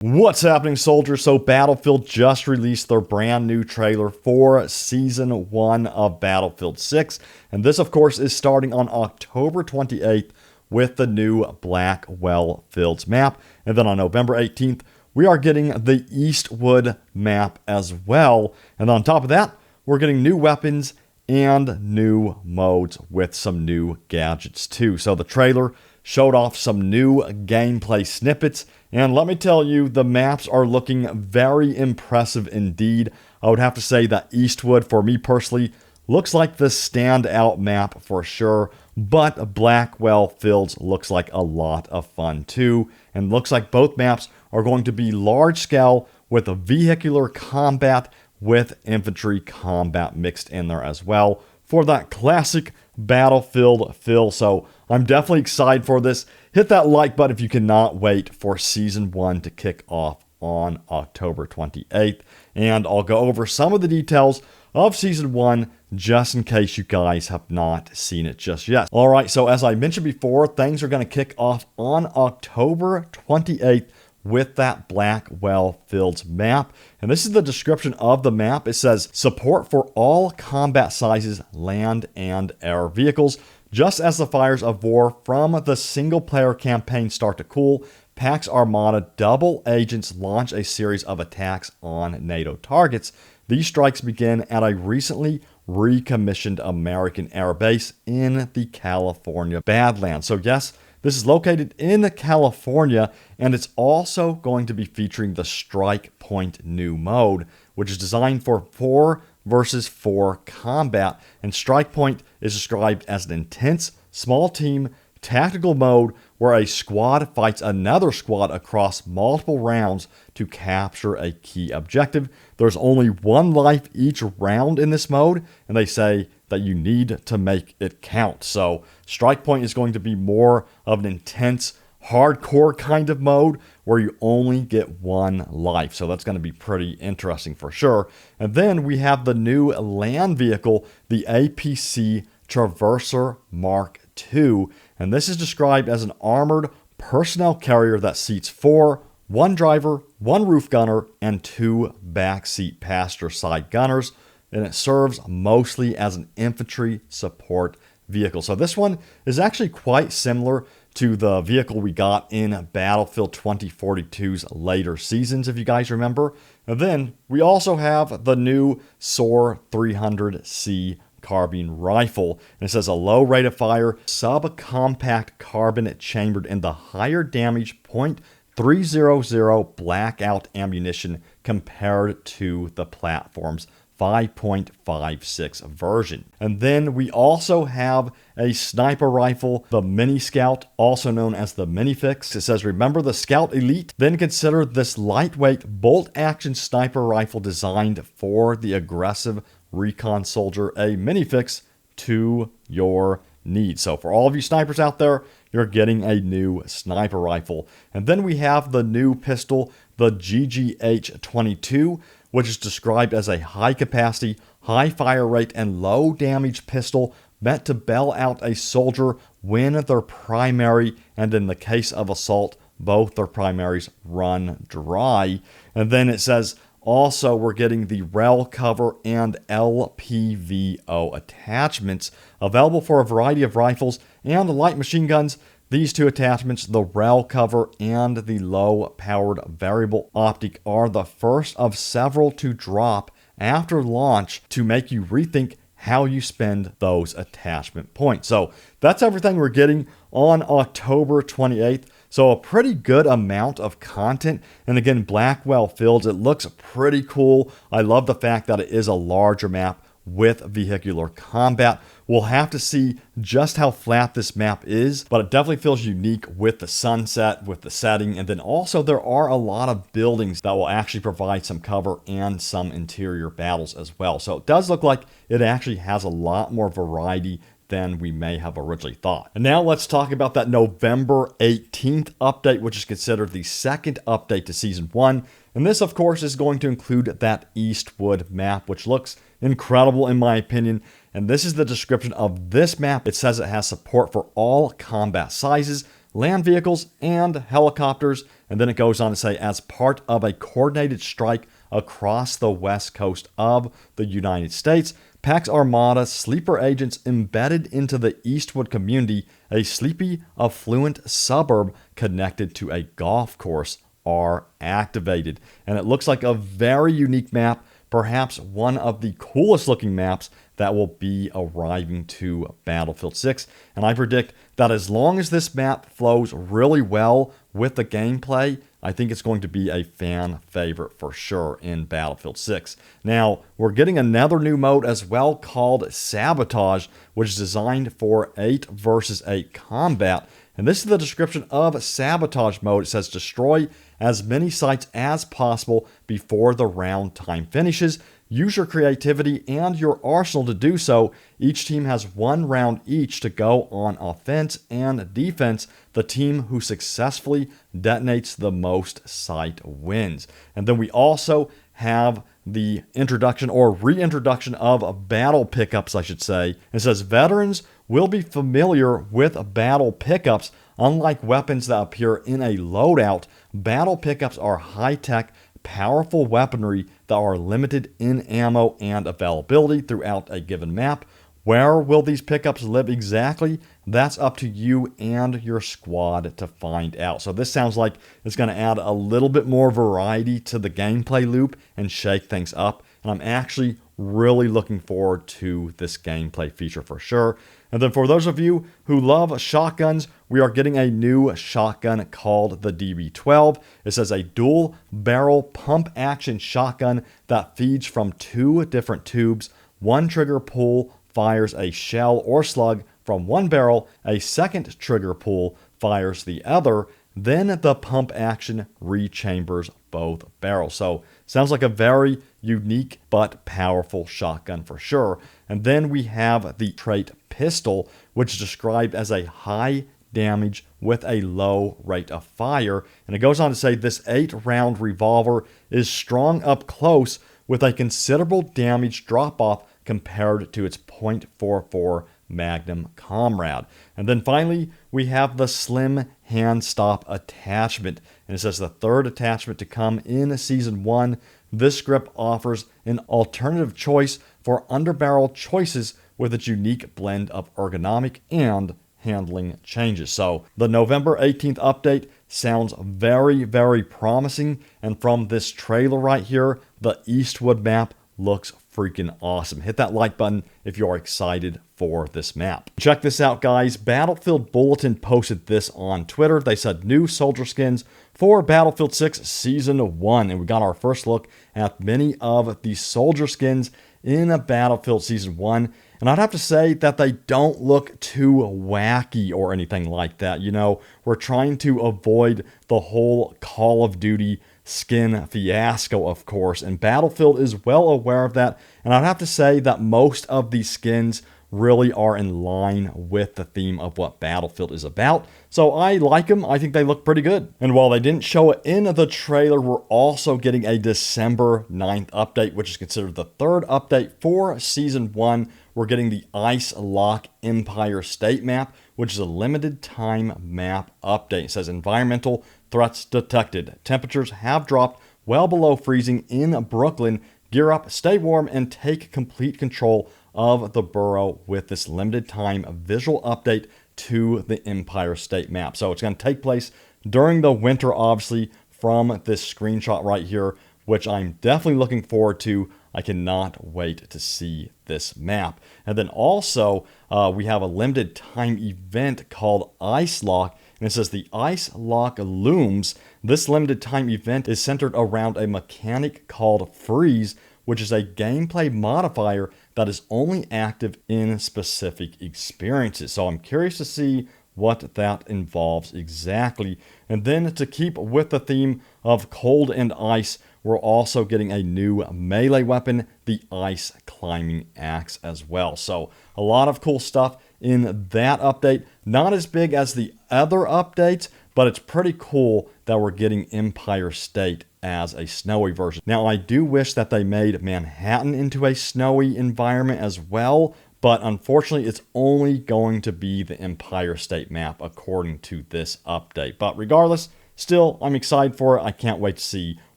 What's happening, soldiers? So Battlefield just released their brand new trailer for Season 1 of Battlefield 6. And this, of course, is starting on October 28th with the new Blackwell Fields map. And then on November 18th, we are getting the Eastwood map as well. And on top of that, we're getting new weapons and new modes with some new gadgets too. So the trailer showed off some new gameplay snippets, and let me tell you, the maps are looking very impressive indeed. I would have to say that Eastwood, for me personally, looks like the standout map for sure, but Blackwell Fields looks like a lot of fun too, and looks like both maps are going to be large scale with a vehicular combat with infantry combat mixed in there as well for that classic Battlefield feel. So I'm definitely excited for this. Hit that like button if you cannot wait for Season 1 to kick off on October 28th. And I'll go over some of the details of Season 1 just in case you guys have not seen it just yet. Alright, so as I mentioned before, things are going to kick off on October 28th with that Blackwell Fields map. And this is the description of the map. It says, support for all combat sizes, land and air vehicles. Just as the fires of war from the single-player campaign start to cool, Pax Armada double agents launch a series of attacks on NATO targets. These strikes begin at a recently recommissioned American air base in the California Badlands. So yes, this is located in California, and it's also going to be featuring the Strike Point new mode, which is designed for 4 versus 4 combat. And Strike Point is described as an intense, small team, tactical mode where a squad fights another squad across multiple rounds to capture a key objective. There's only 1 life each round in this mode, and they say that you need to make it count. So Strike Point is going to be more of an intense, hardcore kind of mode where you only get 1 life. So that's going to be pretty interesting for sure. And then we have the new land vehicle, the APC Traverser Mark II. And this is described as an armored personnel carrier that seats 4, 1 driver, 1 roof gunner, and 2 backseat passenger side gunners. And it serves mostly as an infantry support vehicle. So this one is actually quite similar to the vehicle we got in Battlefield 2042's later seasons, if you guys remember. And then we also have the new SOAR 300C carbine rifle. And it says a low rate of fire, subcompact carbine chambered in the higher damage .300 blackout ammunition compared to the platform's 5.56 version. And then we also have a sniper rifle, the Mini Scout, also known as the Minifix. It says, remember the Scout Elite? Then consider this lightweight bolt-action sniper rifle designed for the aggressive recon soldier, a Minifix to your needs. So for all of you snipers out there, you're getting a new sniper rifle. And then we have the new pistol, the GGH-22, which is described as a high-capacity, high-fire rate, and low-damage pistol meant to bail out a soldier when their primary, and in the case of assault, both their primaries run dry. And then it says, also, we're getting the rail cover and LPVO attachments available for a variety of rifles and light machine guns. These 2 attachments, the rail cover and the low-powered variable optic, are the first of several to drop after launch to make you rethink how you spend those attachment points. So that's everything we're getting on October 28th. So a pretty good amount of content. And again, Blackwell Fields, it looks pretty cool. I love the fact that it is a larger map with vehicular combat. We'll have to see just how flat this map is, but it definitely feels unique with the sunset, with the setting, and then also there are a lot of buildings that will actually provide some cover and some interior battles as well. So it does look like it actually has a lot more variety than we may have originally thought. And now let's talk about that November 18th update, which is considered the second update to Season 1. And this, of course, is going to include that Eastwood map, which looks incredible in my opinion. And this is the description of this map. It says it has support for all combat sizes, land vehicles, and helicopters. And then it goes on to say, as part of a coordinated strike across the west coast of the United States, Pax Armada sleeper agents embedded into the Eastwood community, a sleepy, affluent suburb connected to a golf course, are activated. And it looks like a very unique map, perhaps one of the coolest looking maps that will be arriving to Battlefield 6. And I predict that as long as this map flows really well with the gameplay, I think it's going to be a fan favorite for sure in Battlefield 6. Now, we're getting another new mode as well called Sabotage, which is designed for 8 versus 8 combat. And this is the description of Sabotage mode. It says, destroy as many sites as possible before the round time finishes. Use your creativity and your arsenal to do so. Each team has 1 round each to go on offense and defense. The team who successfully detonates the most site wins. And then we also have the introduction or reintroduction of battle pickups, I should say. It says veterans will be familiar with battle pickups. Unlike weapons that appear in a loadout, battle pickups are high-tech, powerful weaponry that are limited in ammo and availability throughout a given map. Where will these pickups live exactly? That's up to you and your squad to find out. So this sounds like it's going to add a little bit more variety to the gameplay loop and shake things up. And I'm actually really looking forward to this gameplay feature for sure. And then for those of you who love shotguns, we are getting a new shotgun called the DB12. It says a dual barrel pump action shotgun that feeds from 2 different tubes. One trigger pull fires a shell or slug from one barrel. A second trigger pull fires the other. Then the pump action rechambers both barrels. So sounds like a very unique but powerful shotgun for sure. And then we have the trait pistol, which is described as a high damage with a low rate of fire. And it goes on to say this 8-round revolver is strong up close with a considerable damage drop-off compared to its .44 Magnum comrade. And then finally, we have the slim hand stop attachment. And it says the 3rd attachment to come in Season 1. This grip offers an alternative choice for underbarrel choices with its unique blend of ergonomic and handling changes. So the November 18th update sounds very, very promising. And from this trailer right here, the Eastwood map looks freaking awesome. Hit that like button if you're excited for this map. Check this out, guys. Battlefield Bulletin posted this on Twitter. They said new soldier skins for Battlefield 6 Season 1. And we got our first look at many of the soldier skins in Battlefield Season 1. And I'd have to say that they don't look too wacky or anything like that. You know, we're trying to avoid the whole Call of Duty skin fiasco, of course, and Battlefield is well aware of that. And I'd have to say that most of these skins really are in line with the theme of what Battlefield is about. So I like them. I think they look pretty good. And while they didn't show it in the trailer, we're also getting a December 9th update, which is considered the 3rd update for Season 1. We're getting the Ice Lock Empire State map, which is a limited time map update. It says environmental threats detected. Temperatures have dropped well below freezing in Brooklyn. Gear up, stay warm, and take complete control of the borough with this limited time visual update to the Empire State map. So it's going to take place during the winter, obviously, from this screenshot right here, which I'm definitely looking forward to. I cannot wait to see this map. And then also, we have a limited time event called Ice Lock. And it says the Ice Lock looms. This limited time event is centered around a mechanic called Freeze, which is a gameplay modifier that is only active in specific experiences. So I'm curious to see what that involves exactly. And then to keep with the theme of cold and ice, we're also getting a new melee weapon, the Ice Climbing Axe as well. So a lot of cool stuff in that update. Not as big as the other updates, but it's pretty cool that we're getting Empire State as a snowy version. Now, I do wish that they made Manhattan into a snowy environment as well, but unfortunately it's only going to be the Empire State map according to this update. But regardless, still, I'm excited for it. I can't wait to see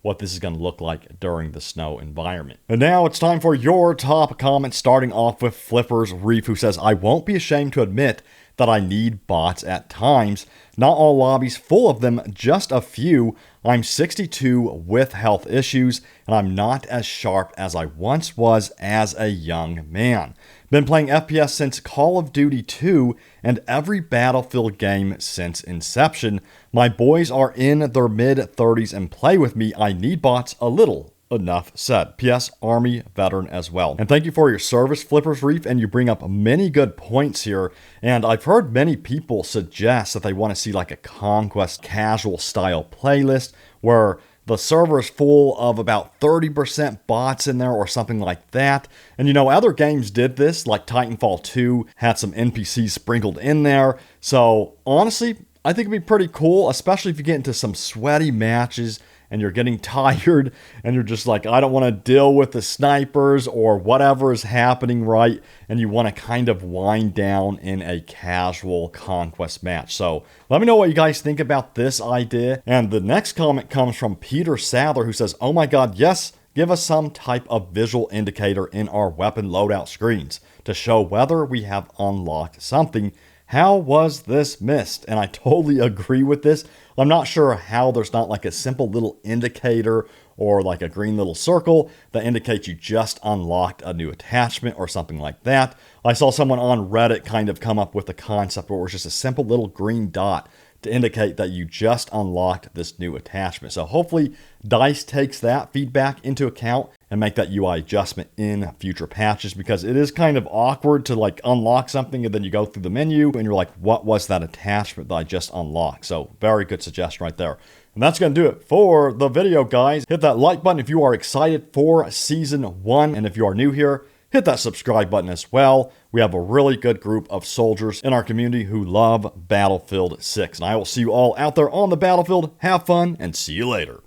what this is going to look like during the snow environment. And now it's time for your top comments, starting off with Flippers Reef, who says, I won't be ashamed to admit that I need bots at times. Not all lobbies full of them, just a few. I'm 62 with health issues, and I'm not as sharp as I once was as a young man. Been playing FPS since Call of Duty 2 and every Battlefield game since inception. My boys are in their mid-30s and play with me. I need bots a little. Enough said. P.S. Army veteran as well. And thank you for your service, Flippers Reef, and you bring up many good points here. And I've heard many people suggest that they want to see like a Conquest casual style playlist where the server is full of about 30% bots in there or something like that. And you know, other games did this, like Titanfall 2 had some NPCs sprinkled in there. So honestly, I think it'd be pretty cool, especially if you get into some sweaty matches and you're getting tired and you're just like, I don't want to deal with the snipers or whatever is happening, right? And you want to kind of wind down in a casual Conquest match. So let me know what you guys think about this idea. And the next comment comes from Peter Sadler, who says, oh my God, yes, give us some type of visual indicator in our weapon loadout screens to show whether we have unlocked something. How was this missed? And I totally agree with this. I'm not sure how there's not like a simple little indicator or like a green little circle that indicates you just unlocked a new attachment or something like that. I saw someone on Reddit kind of come up with a concept where it was just a simple little green dot to indicate that you just unlocked this new attachment. So hopefully DICE takes that feedback into account and make that UI adjustment in future patches, because it is kind of awkward to like unlock something and then you go through the menu and you're like, what was that attachment that I just unlocked? So very good suggestion right there. And that's going to do it for the video, guys. Hit that like button if you are excited for Season 1. And if you are new here, hit that subscribe button as well. We have a really good group of soldiers in our community who love Battlefield 6. And I will see you all out there on the battlefield. Have fun and see you later.